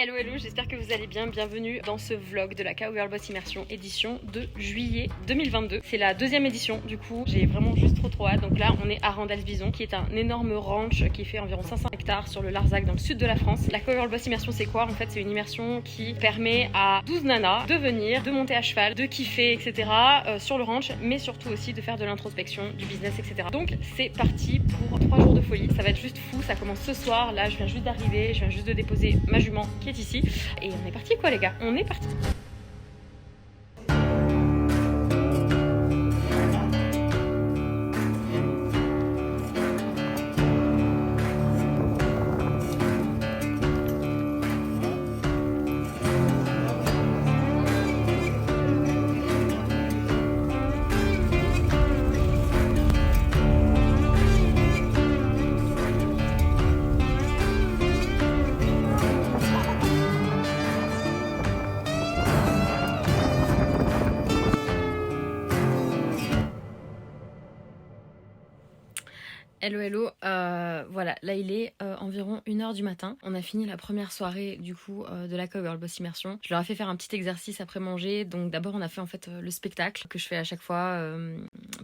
Hello hello, j'espère que vous allez bien, bienvenue dans ce vlog de la Cowgirl Boss Immersion édition de juillet 2022. C'est la deuxième édition du coup, j'ai vraiment juste trop hâte. Donc là on est à Randals-Bison qui est un énorme ranch qui fait environ 500 hectares sur le Larzac dans le sud de la France. La Cowgirl Boss Immersion c'est quoi? En fait c'est une immersion qui permet à 12 nanas de venir, de monter à cheval, de kiffer etc. Sur le ranch, mais surtout aussi de faire de l'introspection, du business etc. Donc c'est parti pour 3 jours de folie, ça va être juste fou, ça commence ce soir, là je viens juste d'arriver, je viens juste de déposer ma jument qui est ici et on est parti quoi les gars, on est parti. Hello hello, voilà, là il est environ 1h du matin. On a fini la première soirée du coup de la Cowgirl Boss Immersion. Je leur ai fait faire un petit exercice après manger. Donc d'abord on a fait en fait le spectacle que je fais à chaque fois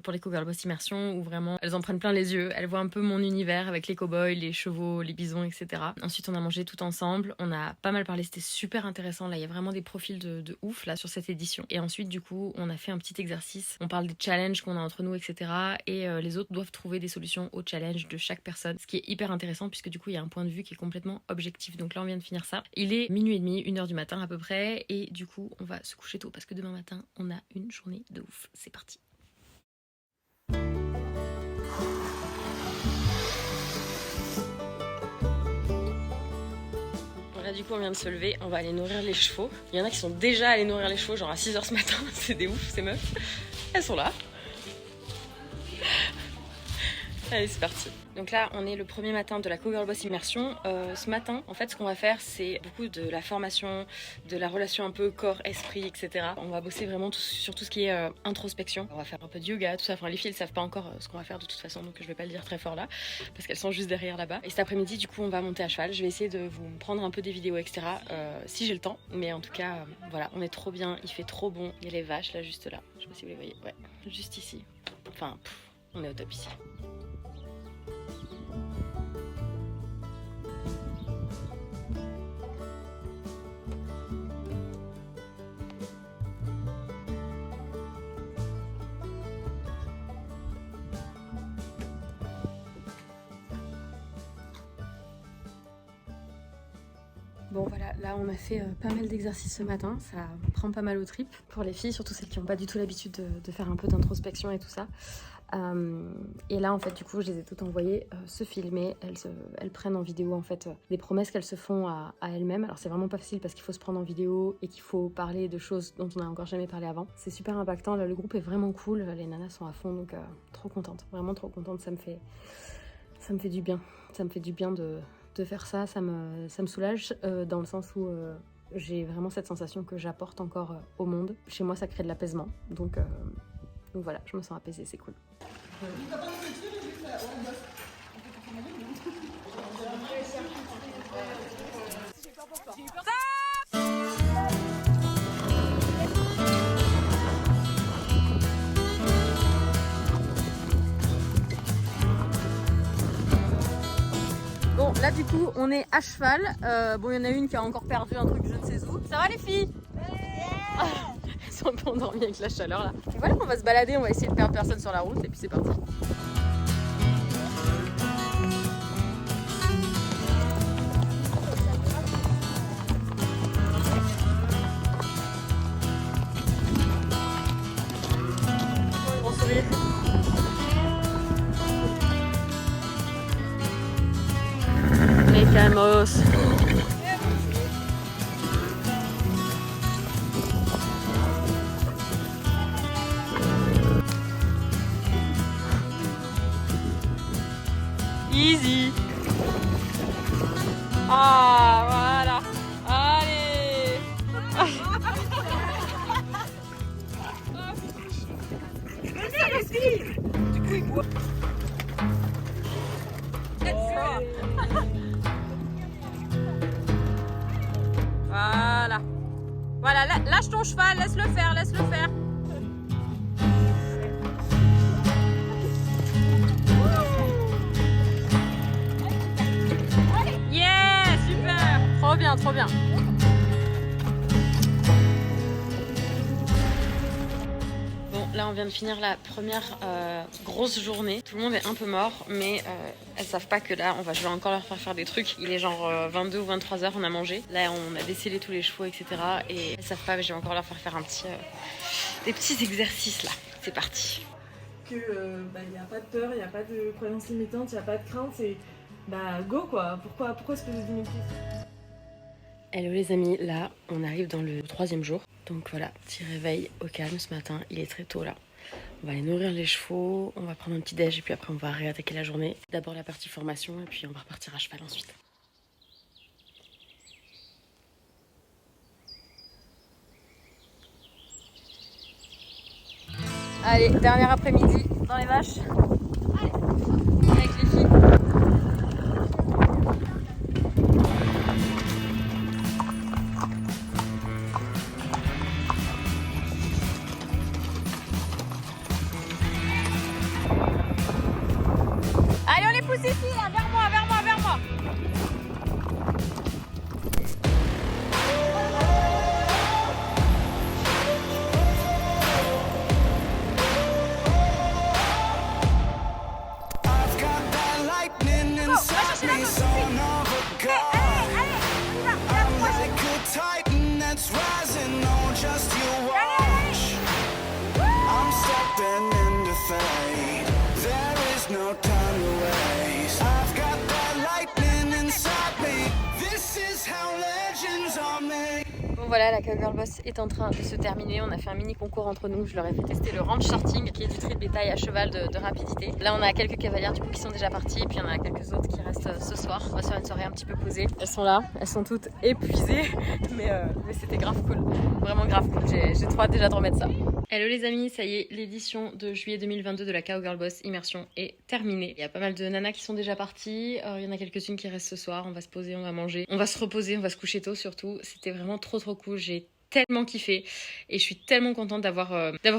pour les Cowgirl Boss Immersion où vraiment elles en prennent plein les yeux. Elles voient un peu mon univers avec les cowboys, les chevaux, les bisons etc. Ensuite on a mangé tout ensemble, on a pas mal parlé, c'était super intéressant. Là il y a vraiment des profils de ouf là sur cette édition. Et ensuite du coup on a fait un petit exercice. On parle des challenges qu'on a entre nous etc. Et les autres doivent trouver des solutions aux challenge de chaque personne, ce qui est hyper intéressant puisque du coup il y a un point de vue qui est complètement objectif. Donc là on vient de finir ça, il est minuit et demi, 1h du matin à peu près, et du coup on va se coucher tôt parce que demain matin on a une journée de ouf. C'est parti. Là du coup on vient de se lever, on va aller nourrir les chevaux. Il y en a qui sont déjà allés nourrir les chevaux genre à 6h ce matin, c'est des ouf ces meufs. Elles sont là. Allez c'est parti. Donc là on est le premier matin de la Cowgirl Boss Immersion. Ce matin en fait ce qu'on va faire c'est beaucoup de la formation, de la relation un peu corps-esprit etc. On va bosser vraiment sur tout ce qui est introspection. On va faire un peu de yoga, tout ça. Enfin les filles elles savent pas encore ce qu'on va faire de toute façon donc je vais pas le dire très fort là parce qu'elles sont juste derrière là-bas. Et cet après-midi du coup on va monter à cheval. Je vais essayer de vous prendre un peu des vidéos etc. Si j'ai le temps. Mais en tout cas voilà on est trop bien, il fait trop bon. Il y a les vaches là juste là. Je sais pas si vous les voyez. Ouais juste ici. Enfin on est au top ici. Bon voilà, là on a fait pas mal d'exercices ce matin, ça prend pas mal aux tripes pour les filles, surtout celles qui n'ont pas du tout l'habitude de faire un peu d'introspection et tout ça. Et là en fait du coup je les ai toutes envoyées se filmer, elles prennent en vidéo en fait des promesses qu'elles se font à elles-mêmes. Alors c'est vraiment pas facile parce qu'il faut se prendre en vidéo et qu'il faut parler de choses dont on n'a encore jamais parlé avant. C'est super impactant, là le groupe est vraiment cool, les nanas sont à fond donc trop contente, vraiment trop contente, ça me fait du bien, ça me fait du bien de faire ça, ça me soulage dans le sens où j'ai vraiment cette sensation que j'apporte encore au monde. Chez moi ça crée de l'apaisement donc voilà, je me sens apaisée, c'est cool. Bon là du coup on est à cheval, bon il y en a une qui a encore perdu un truc je ne sais où. Ça va les filles? Elles sont un peu endormies avec la chaleur là. Et voilà on va se balader, on va essayer de perdre personne sur la route et puis c'est parti. Bon sourire. Calmos. Easy. Ah voilà. Allez. Du coup il boit. Voilà, lâche ton cheval, laisse-le faire, laisse-le faire. Yeah, super. Trop bien, trop bien. Bon, là on vient de finir la première grosse journée. Tout le monde est un peu mort, mais elles savent pas que là je vais encore leur faire des trucs. Il est genre 22 ou 23 heures, on a mangé. Là on a décellé tous les chevaux, etc. Et elles savent pas, mais je vais encore leur faire des petits exercices là. C'est parti. Que y a pas de peur, il y a pas de croyances limitantes, il y a pas de crainte, c'est go quoi. Pourquoi se poser 10 000 questions? Hello les amis, là on arrive dans le 3e jour. Donc voilà, petit réveil au calme ce matin, il est très tôt là. On va aller nourrir les chevaux, on va prendre un petit déj et puis après on va réattaquer la journée. D'abord la partie formation et puis on va repartir à cheval ensuite. Allez, dernier après-midi dans les vaches. Allez, avec les filles. Allez, on les pousse ici, là, vers moi, vers moi, vers moi. Bon voilà, la Cowgirl Boss est en train de se terminer. On a fait un mini concours entre nous. Je leur ai fait tester le ranch shorting, qui est du tri de bétail à cheval de rapidité. Là, on a quelques cavalières du coup qui sont déjà parties, et puis on a quelques autres qui restent ce soir. On va se faire une soirée un petit peu posée. Elles sont là, elles sont toutes épuisées, mais c'était grave cool. Vraiment grave cool. J'ai trop hâte déjà de remettre ça. Hello les amis, ça y est, l'édition de juillet 2022 de la Cowgirl Boss Immersion est terminée. Il y a pas mal de nanas qui sont déjà parties. Il y en a quelques-unes qui restent ce soir. On va se poser, on va manger, on va se reposer, on va se coucher tôt surtout. C'était vraiment trop cool. J'ai tellement kiffé et je suis tellement contente d'avoir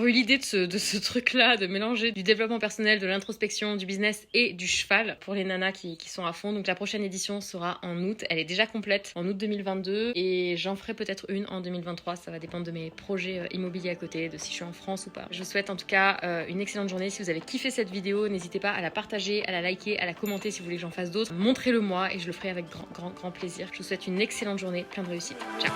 eu l'idée de ce truc là, de mélanger du développement personnel, de l'introspection, du business et du cheval pour les nanas qui sont à fond. Donc la prochaine édition sera en août, elle est déjà complète en août 2022 et j'en ferai peut-être une en 2023, ça va dépendre de mes projets immobiliers à côté, de si je suis en France ou pas. Je vous souhaite en tout cas une excellente journée. Si vous avez kiffé cette vidéo, n'hésitez pas à la partager, à la liker, à la commenter si vous voulez que j'en fasse d'autres. Montrez-le moi et je le ferai avec grand plaisir. Je vous souhaite une excellente journée, plein de réussite. Ciao.